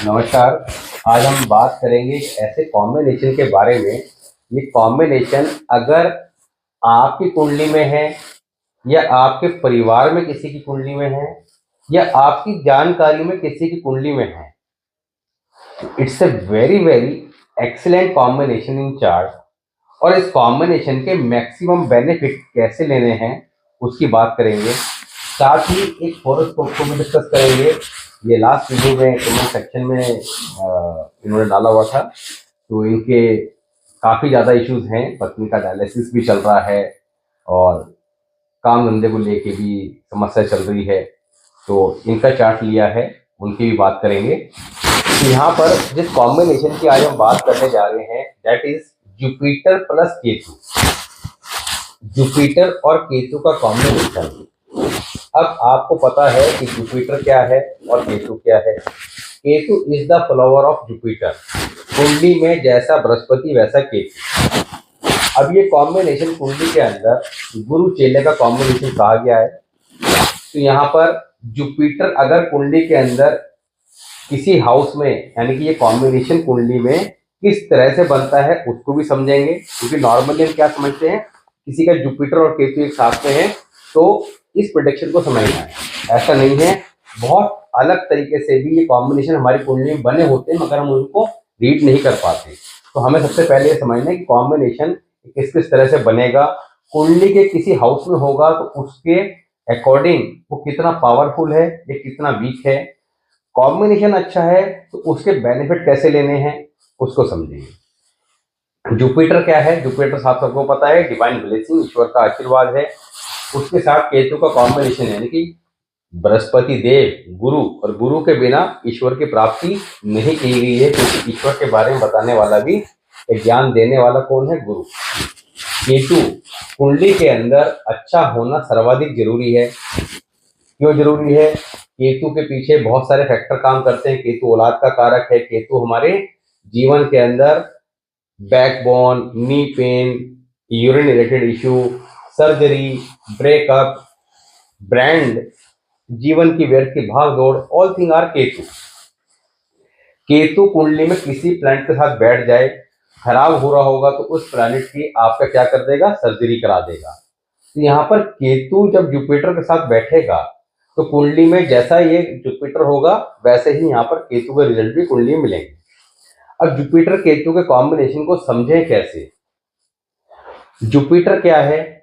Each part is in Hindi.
नमस्कार। आज हम बात करेंगे एक ऐसे कॉम्बिनेशन के बारे में। ये कॉम्बिनेशन अगर आपकी कुंडली में है या आपके परिवार में किसी की कुंडली में है या आपकी जानकारी में किसी की कुंडली में है, it's a very very excellent combination in chart. और इस कॉम्बिनेशन के मैक्सिमम बेनिफिट कैसे लेने हैं उसकी बात करेंगे। साथ ही एक हॉरोस्कोप को भी डिस्कस करेंगे। ये लास्ट वीडियो में कमेंट सेक्शन में इन्होंने डाला हुआ था, तो इनके काफ़ी ज़्यादा इश्यूज हैं। पत्नी का डायलिसिस भी चल रहा है और काम धंधे को लेके भी समस्या चल रही है, तो इनका चार्ट लिया है, उनकी भी बात करेंगे। तो यहाँ पर जिस कॉम्बिनेशन की आज हम बात करने जा रहे हैं, that is Jupiter plus Ketu. Jupiter और केतु का कॉम्बिनेशन। अब आपको पता है कि जुपिटर क्या है और केतु क्या है। Ketu is the flower of Jupiter. कुंडली में जैसा बृहस्पति वैसा केतु। अब ये कॉम्बिनेशन कुंडली के अंदर गुरु चेले का कॉम्बिनेशन कहा गया है। तो यहाँ पर जुपिटर अगर कुंडली के अंदर किसी हाउस में, यानी कि ये कॉम्बिनेशन कुंडली में किस तरह से बनता है उसको भी समझेंगे। क्योंकि नॉर्मली हम क्या समझते हैं, किसी का जुपिटर और केतु एक साथ में है तो इस प्रेडिक्शन को समझना है, ऐसा नहीं है। बहुत अलग तरीके से भी ये कॉम्बिनेशन हमारी कुंडली में बने होते हैं, मगर हम उनको रीड नहीं कर पाते। तो हमें सबसे पहले ये समझना है कि कॉम्बिनेशन किस किस तरह से बनेगा। कुंडली के किसी हाउस में होगा तो उसके अकॉर्डिंग वो कितना पावरफुल है या कितना वीक है। कॉम्बिनेशन अच्छा है तो उसके बेनिफिट कैसे लेने हैं उसको समझेंगे। जुपिटर क्या है? जुपिटर साहब सबको पता है, डिवाइन ब्लेसिंग, ईश्वर का आशीर्वाद है। उसके साथ केतु का कॉम्बिनेशन है, यानी कि बृहस्पति देव गुरु, और गुरु के बिना ईश्वर की प्राप्ति नहीं की गई है, क्योंकि ईश्वर के बारे में बताने वाला भी, एक ज्ञान देने वाला कौन है? गुरु। केतु कुंडली के अंदर अच्छा होना सर्वाधिक जरूरी है। क्यों जरूरी है? केतु के पीछे बहुत सारे फैक्टर काम करते हैं। केतु औलाद का कारक है। केतु हमारे जीवन के अंदर backbone, knee pain, urine related issue, surgery, breakup, brand, जीवन की व्यर्थ की भाग दौड़, all thing are Ketu. Ketu कुंडली में किसी प्लैनेट के साथ बैठ जाए, खराब हो रहा होगा तो उस प्लैनेट की आपका क्या कर देगा? सर्जरी करा देगा। तो यहाँ पर केतु जब जुपिटर के साथ बैठेगा तो कुंडली में जैसा ये जुपिटर होगा वैसे ही यहाँ पर केतु के रिजल्ट भी कुंडली में मिलेंगे। अब जुपिटर केतु के कॉम्बिनेशन को समझें कैसे। जुपिटर क्या है?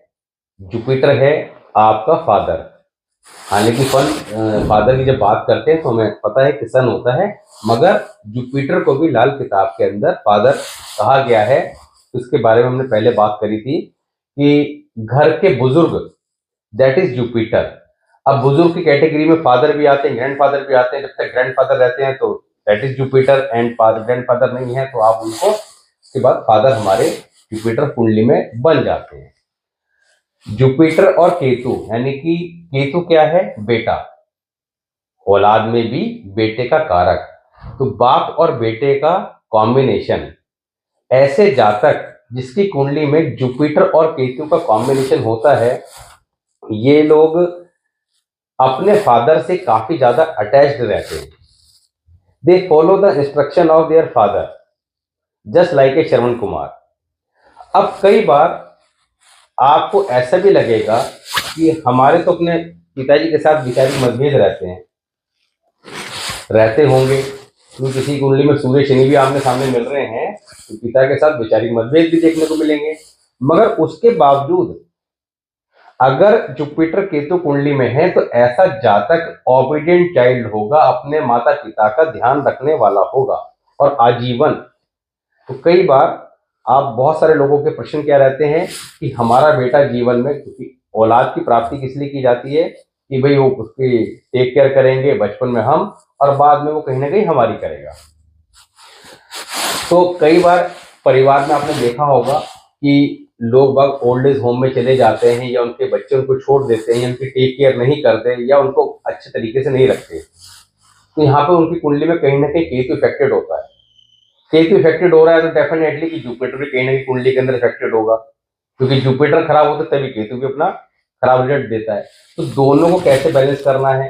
जुपिटर है आपका फादर। हालांकि फादर की जब बात करते हैं तो हमें पता है कि सन होता है, मगर जुपिटर को भी लाल किताब के अंदर फादर कहा गया है। उसके बारे में हमने पहले बात करी थी कि घर के बुजुर्ग, दैट इज जुपिटर। अब बुजुर्ग की कैटेगरी में फादर भी आते हैं, ग्रैंडफादर भी आते हैं। जब तक ग्रैंडफादर रहते हैं तो that is Jupiter, and grandfather नहीं है तो आप उनको, उसके बाद फादर हमारे जुपिटर कुंडली में बन जाते हैं। जुपिटर और केतु, यानी कि केतु क्या है? बेटा, औलाद में भी बेटे का कारक। तो बाप और बेटे का कॉम्बिनेशन। ऐसे जातक जिसकी कुंडली में जुपिटर और केतु का कॉम्बिनेशन होता है, ये लोग अपने फादर से काफी ज्यादा अटैच्ड रहते हैं। They follow the instruction of their father, just like a Shravan Kumar. अब कई बार आपको ऐसा भी लगेगा कि हमारे तो अपने पिताजी के साथ वैचारिक मतभेद रहते होंगे, तो किसी कुंडली में सूर्य शनि भी आमने सामने मिल रहे हैं तो पिता के साथ वैचारिक मतभेद भी देखने को मिलेंगे। मगर उसके बावजूद अगर जुपिटर केतु कुंडली में है तो ऐसा जातक ओबीडियंट चाइल्ड होगा, अपने माता पिता का ध्यान रखने वाला होगा और आजीवन। तो कई बार आप, बहुत सारे लोगों के प्रश्न क्या रहते हैं कि हमारा बेटा जीवन में, क्योंकि औलाद की प्राप्ति किस लिए की जाती है कि भाई वो उसकी टेक केयर करेंगे बचपन में हम, और बाद में वो कहीं ना कहीं हमारी करेगा। तो कई बार परिवार में आपने देखा होगा कि लोग बाग ओल्ड एज होम में चले जाते हैं, या उनके बच्चे उनको छोड़ देते हैं, या उनकी टेक केयर नहीं करते, या उनको अच्छे तरीके से नहीं रखते। तो यहाँ पे उनकी कुंडली में कहीं ना कहीं केतु इफेक्टेड होता है। केतु इफेक्टेड हो रहा है तो डेफिनेटली कि जुपिटर भी कहीं ना कहीं कुंडली के अंदर इफेक्टेड होगा, क्योंकि जुपिटर खराब होता है तभी केतु भी अपना खराब रिजल्ट देता है। तो दोनों को कैसे बैलेंस करना है,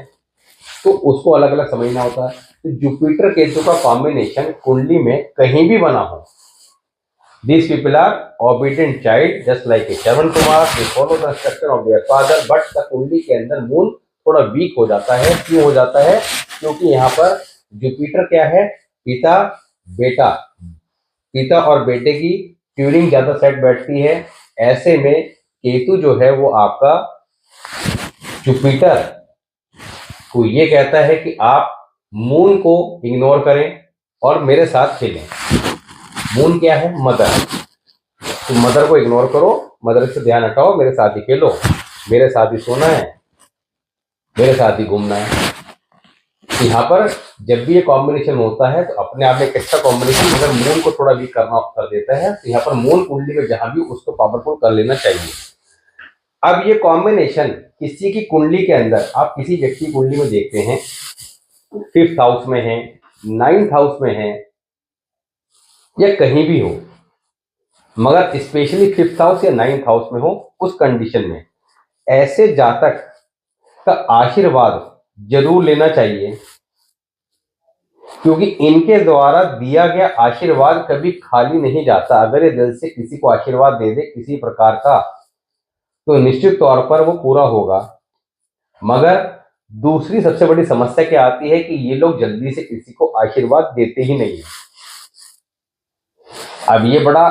तो उसको अलग अलग समझना होता है। तो जुपिटर केतु का कॉम्बिनेशन कुंडली में कहीं भी बना हो, these people are obedient child just like a Shravan Kumar, they follow the instruction of their father, but the कुंडली के अंदर मून थोड़ा वीक हो जाता है। क्यों हो जाता है? क्योंकि यहाँ पर जुपिटर क्या है, पिता बेटा, पिता और बेटे की ट्यूरिंग ज्यादा सेट बैठती है। ऐसे में केतु जो है वो आपका जुपिटर को ये कहता है कि आप मून को इग्नोर करें और मेरे साथ खेलें। मून क्या है? मदर। तो मदर को इग्नोर करो, मदर से ध्यान हटाओ, मेरे साथ ही खेलो, मेरे साथ ही सोना है, मेरे साथ ही घूमना है। तो यहाँ पर जब भी ये कॉम्बिनेशन होता है तो अपने आप में एक अच्छा कॉम्बिनेशन, अगर मून को थोड़ा वीक करना कर देता है तो यहाँ पर मून कुंडली में जहां भी उसको पावरफुल कर लेना चाहिए। अब ये कॉम्बिनेशन किसी की कुंडली के अंदर, आप किसी व्यक्ति की कुंडली में देखते हैं 5th हाउस में है, 9th हाउस में है, या कहीं भी हो, मगर स्पेशली 5th हाउस या 9th हाउस में हो, उस कंडीशन में ऐसे जातक का आशीर्वाद जरूर लेना चाहिए, क्योंकि इनके द्वारा दिया गया आशीर्वाद कभी खाली नहीं जाता। अगर ये दिल से किसी को आशीर्वाद दे दे किसी प्रकार का तो निश्चित तौर पर वो पूरा होगा। मगर दूसरी सबसे बड़ी समस्या क्या आती है कि ये लोग जल्दी से किसी को आशीर्वाद देते ही नहीं। अब ये बड़ा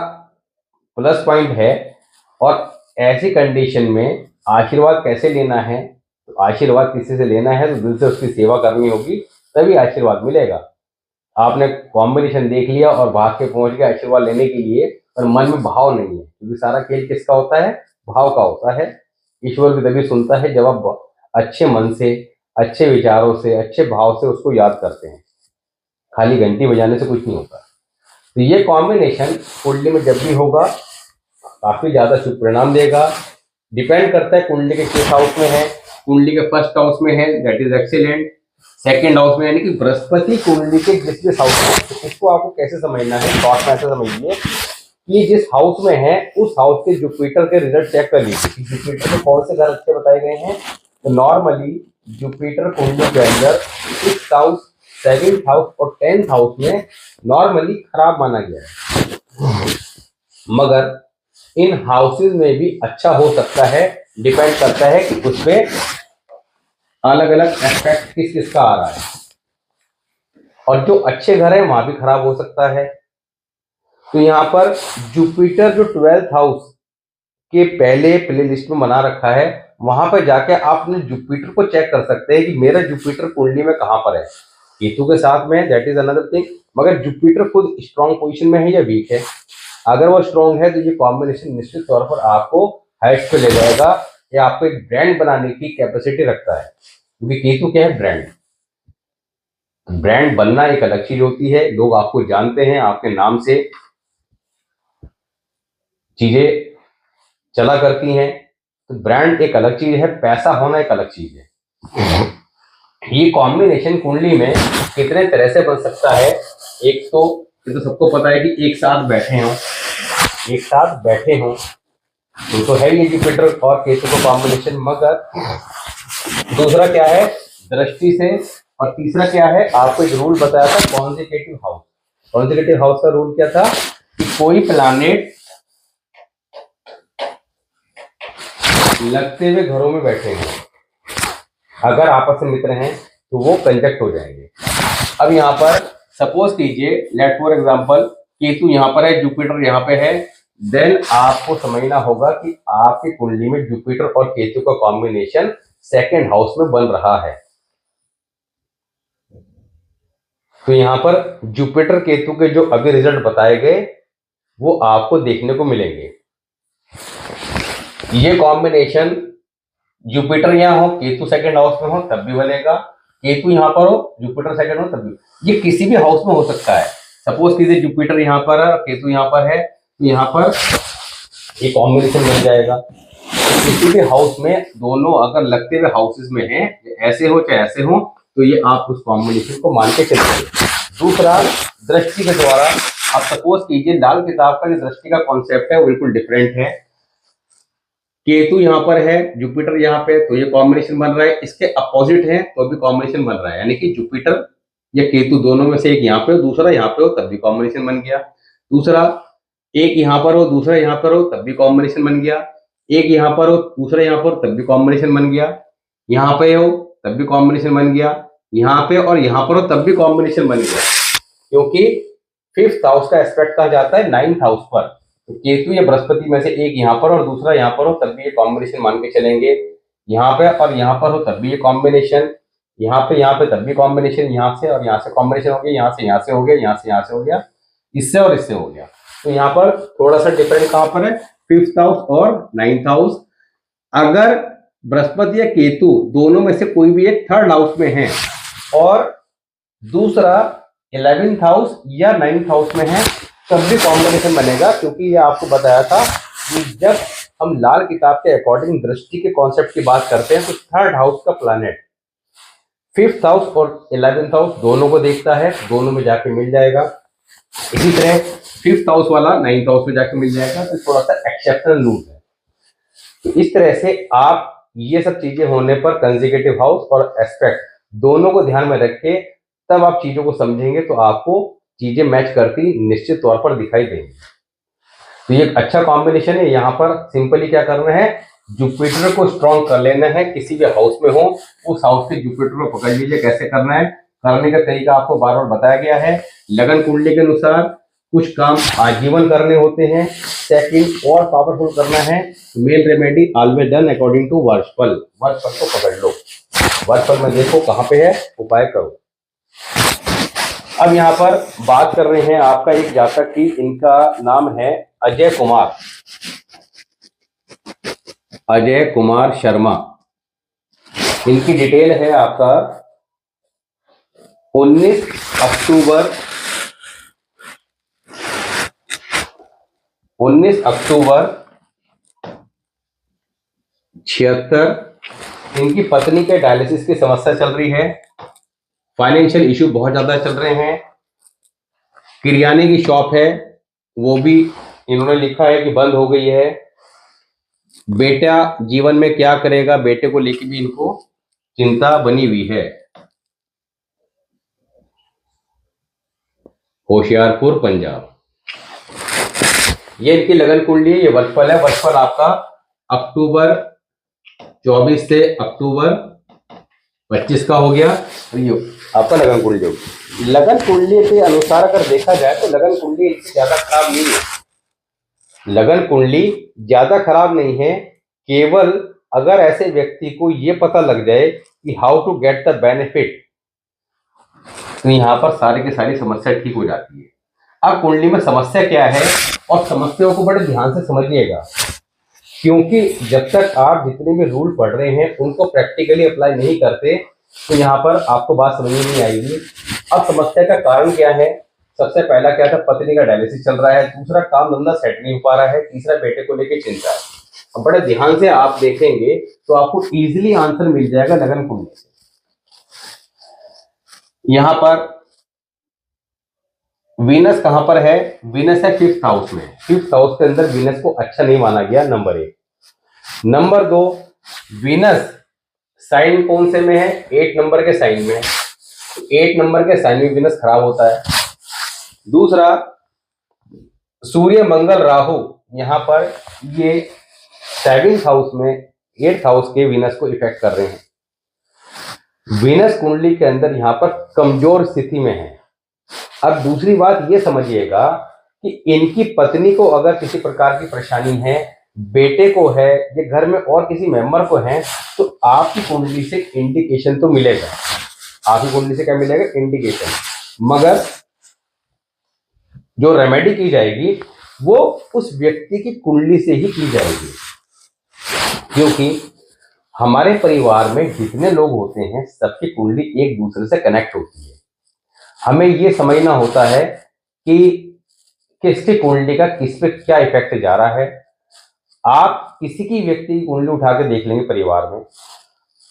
प्लस पॉइंट है। और ऐसी कंडीशन में आशीर्वाद कैसे लेना है? तो आशीर्वाद किसी से लेना है तो दिल से उसकी सेवा करनी होगी, तभी आशीर्वाद मिलेगा। आपने कॉम्बिनेशन देख लिया और भाग के पहुंच गए आशीर्वाद लेने के लिए, पर मन में भाव नहीं है, क्योंकि सारा खेल किसका होता है? भाव का होता है। ईश्वर भी तभी सुनता है जब आप अच्छे मन से, अच्छे विचारों से, अच्छे भाव से उसको याद करते हैं। खाली घंटी बजाने से कुछ नहीं होता। तो ये कॉम्बिनेशन कुंडली में जब भी होगा काफी ज्यादा शुभ परिणाम देगा। डिपेंड करता है कुंडली के किस हाउस में है। कुंडली के 1st हाउस में है, that is excellent. 2nd house में, यानी कि बृहस्पति कुंडली के जिस हाउस में, तो इसको आपको कैसे समझना है? शॉर्ट में ऐसे समझिए कि जिस हाउस में है उस हाउस के जुपिटर के रिजल्ट चेक कर लीजिए कि जुपिटर के कौन से घर अच्छे बताए गए हैं। तो नॉर्मली जुपिटर कुंडली के अंदर 6th हाउस, 7th हाउस और 10th हाउस में नॉर्मली खराब माना गया है, मगर इन हाउसेज में भी अच्छा हो सकता है। डिपेंड करता है कि उसमें अलग अलग एस्पेक्ट किस किस का आ रहा है, और जो अच्छे घर है वहां भी खराब हो सकता है। तो यहाँ पर जुपिटर जो 12th हाउस के पहले प्ले लिस्ट में बना रखा है, वहां पर जाके आप अपने जुपिटर को चेक कर सकते हैं कि मेरा जुपिटर कुंडली में कहां पर है। केतु के साथ में, दैट इज अनदर थिंग, मगर जुपिटर खुद स्ट्रॉन्ग पोजीशन में है या वीक है। अगर वो स्ट्रॉन्ग है तो ये कॉम्बिनेशन निश्चित तौर पर आपको हाइट्स पे ले जाएगा, या आपको एक ब्रांड बनाने की कैपेसिटी रखता है, क्योंकि केतु क्या है? ब्रांड। ब्रांड बनना एक अलग चीज होती है, लोग आपको जानते हैं, आपके नाम से चीजें चला करती हैं, तो ब्रांड एक अलग चीज है, पैसा होना एक अलग चीज है। ये कॉम्बिनेशन कुंडली में कितने तरह से बन सकता है? एक तो ये तो सबको पता है कि एक साथ बैठे हों तो है ये जुपिटर और केतु का कॉम्बिनेशन। मगर दूसरा क्या है? दृष्टि से। और तीसरा क्या है? आपको एक रूल बताया था कॉन्जिक्यूटिव हाउस। कॉन्जिक्यूटिव हाउस का रूल क्या था कि कोई प्लैनेट लगते हुए घरों में बैठेंगे, अगर आपस में मित्र हैं तो वो कंजक्ट हो जाएंगे। अब यहाँ पर सपोज कीजिए, लेट फॉर एग्जांपल, केतु यहाँ पर है, जुपिटर यहाँ पे है, देन आपको समझना होगा कि आपकी कुंडली में जुपिटर और केतु का कॉम्बिनेशन 2nd हाउस में बन रहा है। तो यहाँ पर जुपिटर केतु के जो अभी रिजल्ट बताए गए वो आपको देखने को मिलेंगे। ये कॉम्बिनेशन जुपिटर यहाँ हो, केतु 2nd हाउस में हो तब भी बनेगा, केतु यहाँ पर हो, जुपिटर 2nd हो तब भी। ये किसी भी हाउस में हो सकता है। सपोज कीजिए जुपिटर यहाँ पर है, केतु यहाँ पर है, तो यहाँ पर ये कॉम्बिनेशन बन जाएगा। किसी भी हाउस में दोनों अगर लगते हुए हाउसेस में हैं, ऐसे हो चाहे ऐसे हो, तो ये आप उस कॉम्बिनेशन को मान के चलिए। दूसरा, दृष्टि के द्वारा, आप सपोज कीजिए लाल किताब का जो दृष्टि का कॉन्सेप्ट है वो बिल्कुल डिफरेंट है। केतु यहाँ पर है, जुपिटर यहाँ पे, तो ये कॉम्बिनेशन बन रहा है। इसके अपोजिट है तो भी कॉम्बिनेशन बन रहा है, यानी कि जुपिटर या केतु दोनों में से एक यहाँ पे हो, दूसरा यहाँ पे हो, तब भी कॉम्बिनेशन बन गया। दूसरा, एक यहाँ पर हो, दूसरा यहाँ पर हो, तब भी कॉम्बिनेशन बन गया। एक यहाँ पर हो, दूसरा यहाँ पर, तब भी कॉम्बिनेशन बन गया। यहाँ पे हो तब भी कॉम्बिनेशन बन गया, यहाँ पे और यहाँ पर हो तब भी कॉम्बिनेशन बन गया, क्योंकि फिफ्थ हाउस का एस्पेक्ट कहा जाता है नाइन्थ हाउस पर। तो केतु या बृहस्पति में से एक यहाँ पर और दूसरा यहाँ पर हो तब भी ये कॉम्बिनेशन मान के चलेंगे। यहाँ पे और यहाँ पर हो तब भी ये कॉम्बिनेशन, यहाँ पे तब भी कॉम्बिनेशन, यहाँ से और यहाँ से कॉम्बिनेशन हो गया, यहाँ से यहाँ से हो गया, यहाँ से यहाँ से हो गया, इससे और इससे हो गया। तो यहाँ पर थोड़ा सा डिफरेंट कहाँ पर है, फिफ्थ हाउस और नाइन्थ हाउस। अगर बृहस्पति या केतु दोनों में से कोई भी एक थर्ड हाउस में है और दूसरा 11th हाउस या 9th हाउस में है, तब भी कॉम्बिनेशन बनेगा, क्योंकि ये आपको बताया था कि जब हम लाल किताब के अकॉर्डिंग दृष्टि के कॉन्सेप्ट की बात करते हैं तो थर्ड हाउस का प्लैनेट फिफ्थ हाउस और 11th हाउस दोनों को देखता है, दोनों में जाके मिल जाएगा। इसी तरह फिफ्थ हाउस वाला 9th हाउस में जाके मिल जाएगा, तो थोड़ा सा एक्सेप्शनल रूल है। तो इस तरह से आप ये सब चीजें होने पर कंसेक्यूटिव हाउस और एस्पेक्ट दोनों को ध्यान में रख के तब आप चीजों को समझेंगे तो आपको चीजें मैच करती निश्चित तौर पर दिखाई देंगी। तो ये एक अच्छा कॉम्बिनेशन है। यहाँ पर सिंपली क्या करना है, जुपिटर को स्ट्रॉन्ग कर लेना है, किसी भी हाउस में हो उस हाउस के जुपिटर को पकड़ लीजिए। कैसे करना है, करने का तरीका आपको बार बार बताया गया है। लगन कुंडली के अनुसार कुछ काम आजीवन करने होते हैं, सेकंड और पावरफुल करना है। मेल remedy always done according to Varshphal. वर्षफल को पकड़ लो, वर्षफल में देखो कहाँ पे है, उपाय करो। अब यहाँ पर बात कर रहे हैं आपका एक जातक की, इनका नाम है अजय कुमार, अजय कुमार शर्मा। इनकी डिटेल है आपका 19 अक्टूबर 76। इनकी पत्नी के डायलिसिस की समस्या चल रही है, फाइनेंशियल इशू बहुत ज्यादा चल रहे हैं। किरियाने की शॉप है वो भी इन्होंने लिखा है कि बंद हो गई है। बेटा जीवन में क्या करेगा, बेटे को लेकर भी इनको चिंता बनी हुई है। होशियारपुर पंजाब। ये इनकी लगन कुंडली है, ये वर्षफल है। वर्षफल आपका अक्टूबर 24 से अक्टूबर 25 का हो गया। ये आपका लगन कुंडली होगी। लगन कुंडली के अनुसार अगर देखा जाए तो लगन कुंडली इनकी ज्यादा खराब नहीं है, लगन कुंडली ज्यादा खराब नहीं है। केवल अगर ऐसे व्यक्ति को ये पता लग जाए कि how to get the benefit, तो यहाँ पर सारी की सारी समस्या ठीक हो जाती है। अब कुंडली में समस्या क्या है और समस्याओं को बड़े ध्यान से समझिएगा, क्योंकि जब तक आप जितने भी रूल पढ़ रहे हैं उनको प्रैक्टिकली अप्लाई नहीं करते तो यहाँ पर आपको बात समझ में नहीं आएगी। अब समस्या का कारण क्या है, सबसे पहला क्या था, पत्नी का डायलिसिस चल रहा है। दूसरा, काम धंधा सेट नहीं हो पा रहा है। तीसरा, बेटे को लेकर चिंता है। अब बड़े ध्यान से आप देखेंगे तो आपको इजीली आंसर मिल जाएगा लगन कुंडली से। यहाँ पर वीनस कहां पर है, वीनस है फिफ्थ हाउस में। फिफ्थ हाउस के अंदर वीनस को अच्छा नहीं माना गया, नंबर 1। नंबर 2, वीनस साइन कौन से में है, 8 नंबर के साइन में। 8 नंबर के साइन में वीनस खराब होता है। दूसरा, सूर्य मंगल राहु यहां पर ये 7th हाउस में 8th हाउस के वीनस को इफेक्ट कर रहे हैं। वीनस कुंडली के अंदर यहां पर कमजोर स्थिति में है। अब दूसरी बात ये समझिएगा कि इनकी पत्नी को अगर किसी प्रकार की परेशानी है, बेटे को है, ये घर में और किसी मेंबर को है, तो आपकी कुंडली से इंडिकेशन तो मिलेगा। आपकी कुंडली से क्या मिलेगा, इंडिकेशन। मगर जो रेमेडी की जाएगी वो उस व्यक्ति की कुंडली से ही की जाएगी, क्योंकि हमारे परिवार में जितने लोग होते हैं सबकी कुंडली एक दूसरे से कनेक्ट होती है। हमें ये समझना होता है कि किसकी कुंडली का किस पे क्या इफेक्ट जा रहा है। आप किसी की व्यक्ति की कुंडली उठा के देख लेंगे परिवार में,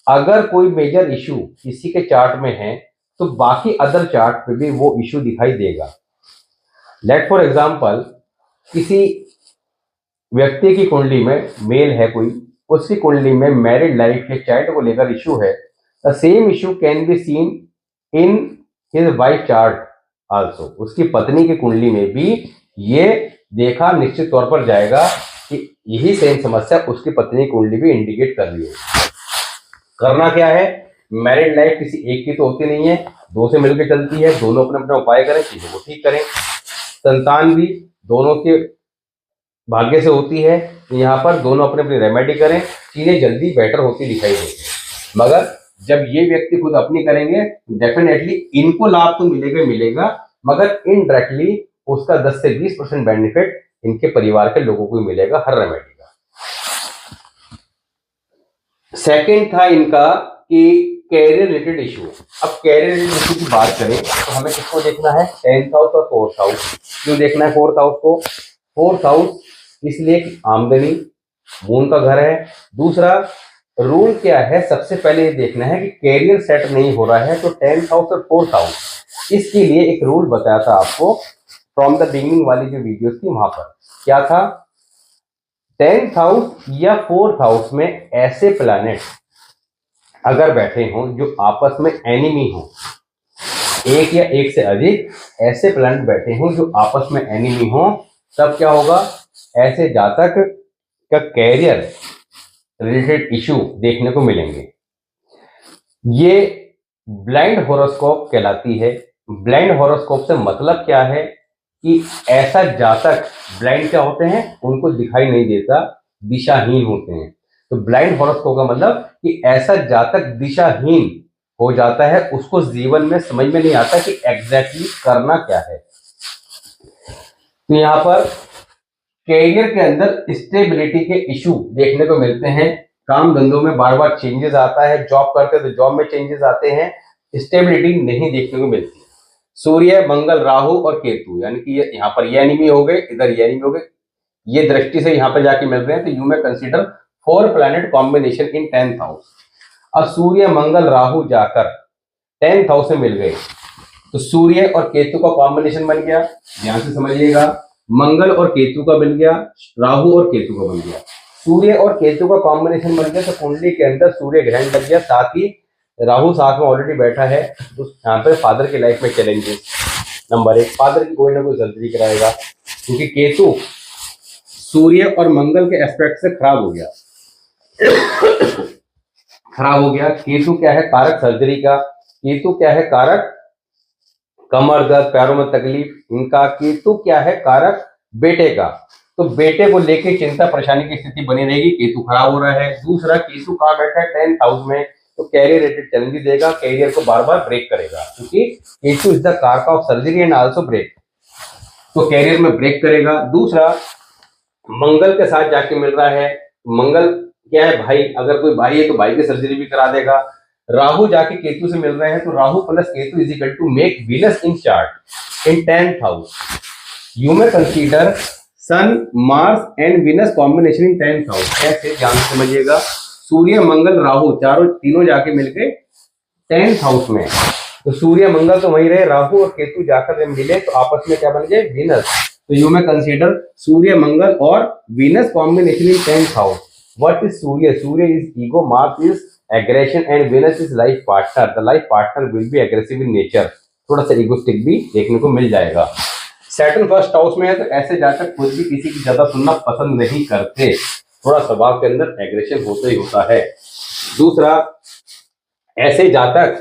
अगर कोई मेजर इशू किसी के चार्ट में है तो बाकी अदर चार्ट पे भी वो इशू दिखाई देगा। लेट फॉर एग्जांपल, किसी व्यक्ति की कुंडली में मेल है कोई, उसकी कुंडली में मैरिड लाइफ या चाइल्ड को लेकर इशू है, the same issue can be seen in his wife chart also. उसकी पत्नी की कुंडली में भी ये देखा निश्चित तौर पर जाएगा कि यही सेम समस्या उसकी पत्नी की कुंडली भी इंडिकेट कर रही है। करना क्या है, मैरिड लाइफ किसी एक की तो होती नहीं है, दो से मिलकर चलती है, दोनों अपने अपने उपाय करें, चीजों को ठीक करें। संतान भी दोनों के भाग्य से होती है, यहाँ पर दोनों अपने अपनी रेमेडी करें, चीजें जल्दी बेटर होती दिखाई देगी। मगर जब ये व्यक्ति खुद अपनी करेंगे डेफिनेटली इनको लाभ तो मिलेगा मिलेगा, मगर इनडायरेक्टली उसका 10 से 20% बेनिफिट इनके परिवार के लोगों को मिलेगा हर रेमेडी का। सेकंड था इनका कि कैरियर रिलेटेड इशू। अब कैरियर रिलेटेड इशू की बात करें तो हमें किसको देखना है, 10th हाउस और 4th हाउस। क्यों देखना है 4th हाउस को? 4th हाउस इसलिए कि आमदनी मून का घर है। दूसरा रूल क्या है, सबसे पहले ये देखना है कि कैरियर सेट नहीं हो रहा है, तो 10th हाउस और 4th हाउस इसके लिए एक रूल बताया था आपको फ्रॉम द बिगिनिंग वाली जो वीडियो थी वहां पर। क्या था, 10th हाउस या 4th हाउस में ऐसे प्लैनेट अगर बैठे हों जो आपस में एनिमी हो, एक या एक से अधिक ऐसे प्लैनेट बैठे हों जो आपस में एनिमी हो, तब क्या होगा, ऐसे जातक का कैरियर रिलेटेड इशू देखने को मिलेंगे। ये ब्लाइंड हॉरोस्कोप कहलाती है। ब्लाइंड हॉरोस्कोप से मतलब क्या है कि ऐसा जातक, ब्लाइंड क्या होते हैं, उनको दिखाई नहीं देता, दिशाहीन होते हैं। तो ब्लाइंड हॉरोस्कोप का मतलब कि ऐसा जातक दिशाहीन हो जाता है, उसको जीवन में समझ में नहीं आता कि एग्जैक्टली करना क्या है। तो यहाँ पर कैरियर के अंदर स्टेबिलिटी के इशू देखने को मिलते हैं। काम धंधों में बार बार चेंजेस आता है, जॉब करते हैं तो जॉब में चेंजेस आते हैं, स्टेबिलिटी नहीं देखने को मिलती। सूर्य, मंगल, राहु और केतु, यानी कि ये यहाँ पर ये एनिमी हो गए, इधर ये एनिमी हो गए, ये दृष्टि से यहाँ पर जाके मिल रहे हैं, तो you may consider 4 planet combination in 10th house. अब सूर्य, मंगल, राहु जाकर 10th हाउस में मिल गए, तो सूर्य और केतु का कॉम्बिनेशन बन गया, ध्यान से समझिएगा। मंगल और केतु का बन गया, राहु और केतु का बन गया। सूर्य और केतु का कॉम्बिनेशन बन गया तो कुंडली के अंदर सूर्य ग्रहण लग गया, साथ ही राहु साथ में ऑलरेडी बैठा है, तो यहाँ पे फादर की लाइफ में चैलेंजेस। नंबर 1, फादर की कोई ना कोई सर्जरी कराएगा, क्योंकि केतु सूर्य और मंगल के एस्पेक्ट से खराब हो गया। खराब हो गया। केतु क्या है, कारक सर्जरी का। केतु क्या है, कारक कमर दर्द, पैरों में तकलीफ। इनका केतु क्या है, कारक बेटे का। तो बेटे को लेके चिंता परेशानी की स्थिति बनी रहेगी, केतु खराब हो रहा है। दूसरा, केतु कहाँ बैठा है, 10th हाउस में, तो कैरियर रिलेटेड चैलेंजेस देगा, कैरियर को बार बार ब्रेक करेगा, क्योंकि केतु इज द कारक of surgery and also break, तो कैरियर में ब्रेक करेगा। दूसरा, मंगल के साथ जाके मिल रहा है, मंगल क्या है, भाई, अगर कोई भाई है तो भाई की सर्जरी भी करा देगा। राहु जाके केतु से मिल रहे हैं, तो Rahu plus Ketu is equal to make Venus in chart in 10th house. You may consider Sun, Mars and Venus combination in 10th house. कैसे, ध्यान से समझिएगा। सूर्य, मंगल, राहु तीनों जाके मिलके 10th हाउस में, तो सूर्य मंगल तो वहीं रहे, राहु और केतु जाकर मिले तो आपस में क्या बन गए, वीनस। तो यू में कंसीडर सूर्य, मंगल और Venus combination in 10th house. What is Surya? Surya is ego, Mars is aggression and Venus is life partner. The life partner will be aggressive in nature, थोड़ा सा इगोस्टिक भी देखने को मिल जाएगा। सैटर्न फर्स्ट हाउस में है, तो ऐसे जातक खुद भी किसी की ज्यादा सुनना पसंद नहीं करते, थोड़ा स्वभाव के अंदर एग्रेशन होता ही होता है। दूसरा, ऐसे जातक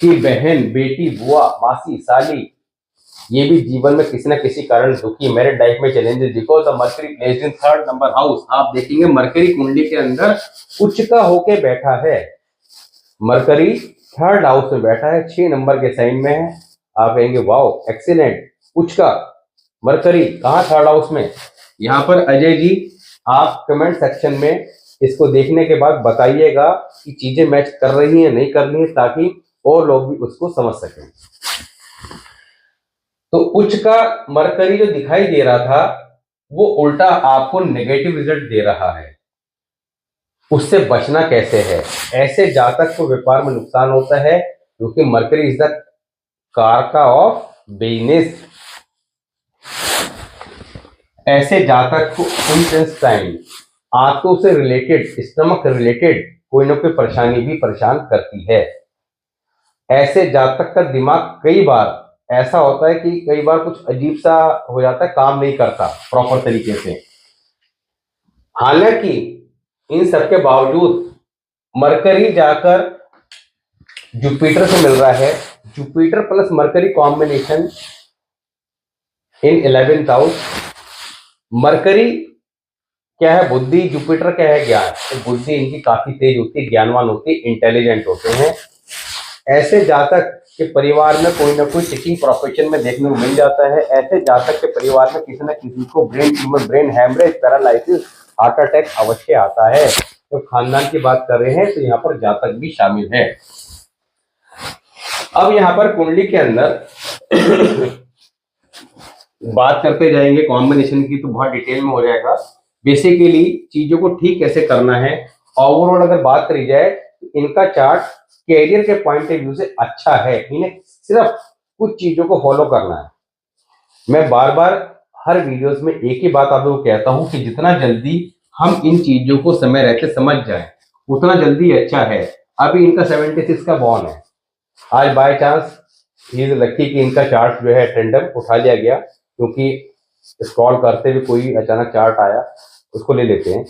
की बहन, बेटी, बुआ, मासी, साली, ये भी जीवन में किसी न किसी कारण दुखी, मैरिड लाइफ में challenges, because the mercury placed in 3rd number house. आप देखेंगे मरकरी कुंडली के अंदर उच्च का होके बैठा है, मरकरी 3rd हाउस में बैठा है, 6 नंबर के साइन में है। आप कहेंगे वाओ एक्सीलेंट, उच्च का मरकरी कहाँ 3rd हाउस में। यहाँ पर अजय जी, आप कमेंट सेक्शन में इसको देखने के बाद बताइएगा कि चीजें मैच कर रही हैं नहीं कर रही हैं, ताकि और लोग भी उसको समझ सकें। तो उच्च का मरकरी जो दिखाई दे रहा था वो उल्टा आपको नेगेटिव रिजल्ट दे रहा है, उससे बचना कैसे है? ऐसे जातक को व्यापार में नुकसान होता है, क्योंकि मरकरी इज द कारका ऑफ बिजनेस। ऐसे जातक को इंटेंस टाइम आंतों से रिलेटेड, स्टमक रिलेटेड कोई ना कोई परेशानी भी परेशान करती है। ऐसे जातक का दिमाग कई बार ऐसा होता है कि कई बार कुछ अजीब सा हो जाता है, काम नहीं करता प्रॉपर तरीके से। हालांकि इन सब के बावजूद मरकरी जाकर जुपिटर से मिल रहा है। जुपिटर प्लस मरकरी कॉम्बिनेशन इन 11th हाउस। मरकरी क्या है? बुद्धि। जुपिटर क्या है? ज्ञान। तो बुद्धि इनकी काफी तेज होती है, ज्ञानवान होती है, इंटेलिजेंट होते हैं। ऐसे जातक के परिवार में कोई ना कोई टीचिंग प्रोफेशन में देखने को मिल जाता है। ऐसे जातक के परिवार में किसी न किसी को brain tumour, brain haemorrhage, paralysis, heart attack अवश्य आता है। तो खानदान की बात कर रहे हैं तो यहाँ पर जातक भी शामिल है। अब यहाँ पर कुंडली के अंदर बात करते जाएंगे कॉम्बिनेशन की तो बहुत डिटेल में हो जाएगा। बेसिकली चीजों को ठीक कैसे करना है, ओवरऑल अगर बात करी जाए तो इनका चार्ट कैरियर के पॉइंट ऑफ व्यू से अच्छा है। इन्हें सिर्फ कुछ चीजों को फॉलो करना है। मैं बार बार हर वीडियोस में एक ही बात आप लोगों को कहता हूं कि जितना जल्दी हम इन चीजों को समय रहते समझ जाएं उतना जल्दी अच्छा है। अभी इनका 76 का बॉर्न है। आज by chance he is lucky कि इनका चार्ट जो है टेंडम उठा लिया गया, क्योंकि स्क्रॉल करते हुए कोई अचानक चार्ट आया, उसको ले लेते हैं।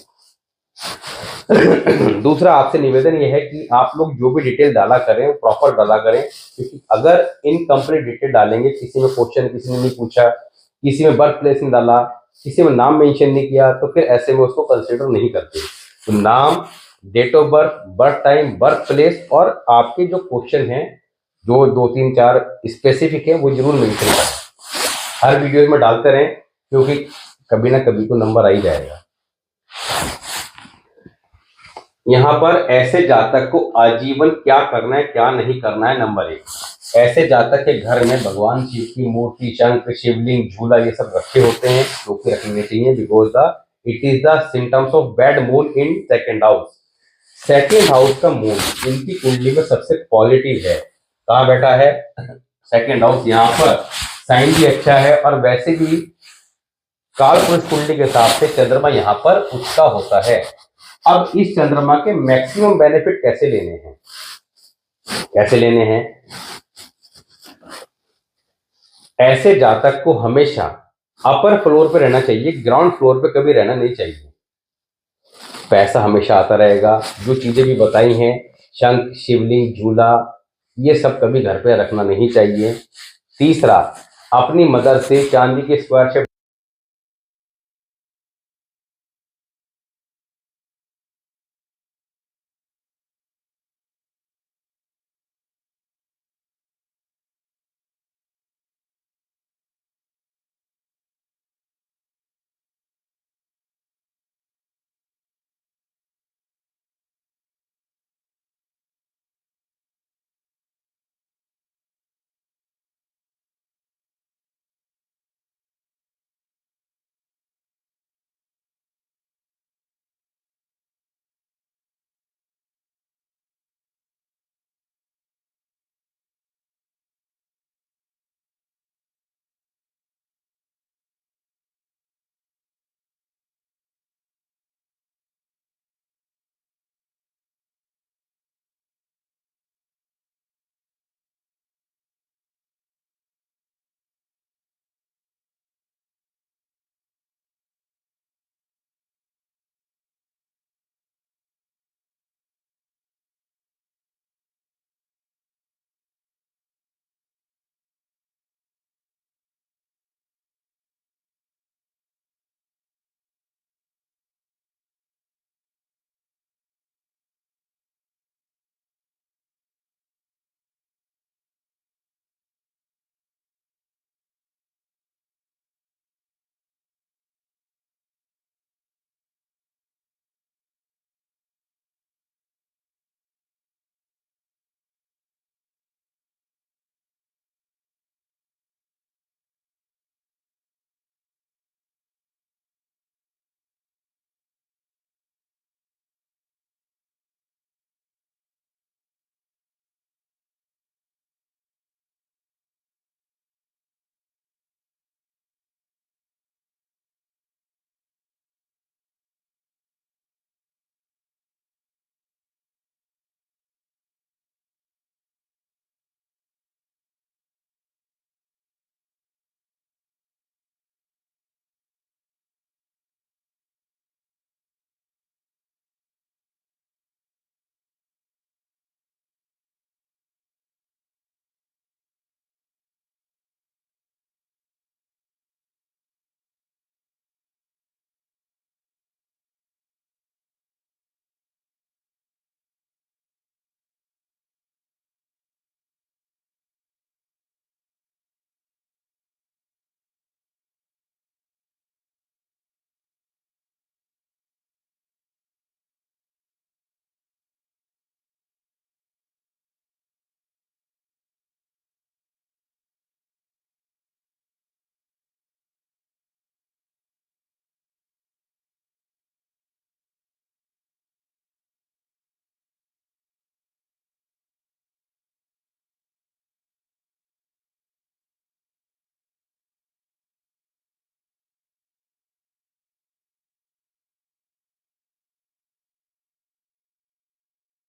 दूसरा आपसे निवेदन यह है कि आप लोग जो भी डिटेल डाला करें वो प्रॉपर डाला करें, क्योंकि अगर इनकम्प्लीट डिटेल डालेंगे, किसी में क्वेश्चन किसी ने नहीं पूछा, किसी में बर्थ प्लेस नहीं डाला, किसी में नाम मेंशन नहीं किया, तो फिर ऐसे में उसको कंसिडर नहीं करते। तो नाम, date of birth, birth time, birth place और आपके जो क्वेश्चन हैं जो 2 3 4 स्पेसिफिक है वो जरूर मेंशन करें। हर वीडियो में डालते रहें, क्योंकि कभी ना कभी तो नंबर आ ही जाएगा। यहाँ पर ऐसे जातक को आजीवन क्या करना है क्या नहीं करना है। नंबर 1, ऐसे जातक के घर में भगवान शिव की मूर्ति, शंख, शिवलिंग, झूला ये सब रखे होते हैं, जो कि रखने चाहिए, because it is the symptoms of bad moon in second house. Second house का मून इनकी कुंडली में सबसे पॉजिटिव है। कहाँ बैठा है? Second house. यहाँ पर साइन भी अच्छा है, और वैसे भी काल पुरुष कुंडली के हिसाब से चंद्रमा यहाँ पर उच्च का होता है। अब इस चंद्रमा के मैक्सिमम बेनिफिट कैसे लेने हैं? कैसे लेने हैं? ऐसे जातक को हमेशा अपर फ्लोर पे रहना चाहिए, ग्राउंड फ्लोर पे कभी रहना नहीं चाहिए। पैसा हमेशा आता रहेगा। जो चीजें भी बताई हैं, शंख, शिवलिंग, झूला, ये सब कभी घर पे रखना नहीं चाहिए। तीसरा, अपनी मदर से चांदी के स्क्वायर शेप